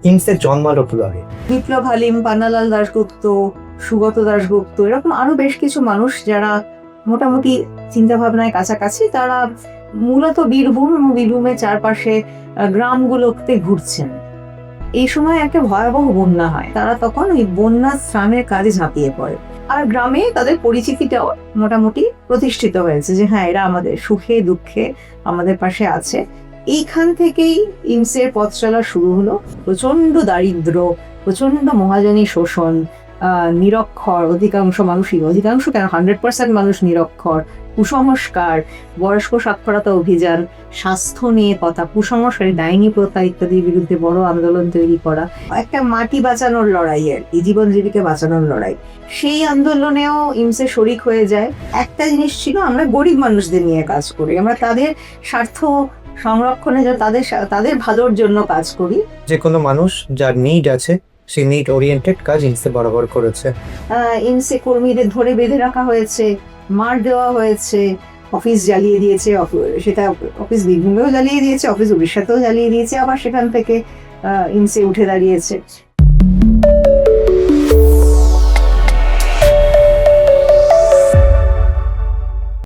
ইমসের জন্মালো কিভাবে? বিপ্লব হালিম, পান্নালাল দাশগুপ্ত, সুগত দাশগুপ্ত, এরকম আরো বেশ কিছু মানুষ যারা মোটামুটি চিন্তা ভাবনায় কাছাকাছি, তারা মূলত বীরভূম এবং বীরভূমের চারপাশে গ্রামগুলোতে ঘুরছেন। এই সময় একটা ভয়াবহ বন্যা হয়, তারা তখন ওই বন্যা ত্রাণের কাজে ঝাঁপিয়ে পড়ে। আর গ্রামে তাদের পরিচিতিটাও মোটামুটি প্রতিষ্ঠিত হয়েছে যে হ্যাঁ, এরা আমাদের সুখে দুঃখে আমাদের পাশে আছে। এইখান থেকেই ইমসের পথ চলা শুরু হলো। প্রচন্ড দারিদ্র, প্রচন্ড মহাজনী শোষণ, নিরক্ষর অধিকাংশ মানুষই, অধিকাংশ কেন 100% মানুষ নিরক্ষর, কুসংস্কার, বয়স্ক সাক্ষরতা অভিযান, স্বাস্থ্য নিয়ে কথা, কুসংস্কার, ডাইনি প্রথা ইত্যাদির বিরুদ্ধে বড় আন্দোলন তৈরি করা, একটা মাটি বাঁচানোর লড়াই, আর কি জীবন জীবিকা বাঁচানোর লড়াই। সেই আন্দোলনেও ইমসে শরিক হয়ে যায়। একটা জিনিস ছিল, আমরা গরিব মানুষদের নিয়ে কাজ করি, আমরা তাদের স্বার্থ সংরক্ষণে, তাদের ভালোর জন্য কাজ করি। যে কোনো মানুষ যার নিড আছে সেই নিড ওরিয়েন্টেড কাজ ইমসে বরাবর করেছে। ইমসে কর্মীদের ধরে বেঁধে রাখা হয়েছে, মার দেওয়া হয়েছে, অফিস জ্বালিয়ে দিয়েছে, সেটা অফিস বীরভূমেও জ্বালিয়ে দিয়েছে, অফিস উড়িষ্যাতেও জ্বালিয়ে দিয়েছে, আবার সেখান থেকে ইমসে উঠে দাঁড়িয়েছে।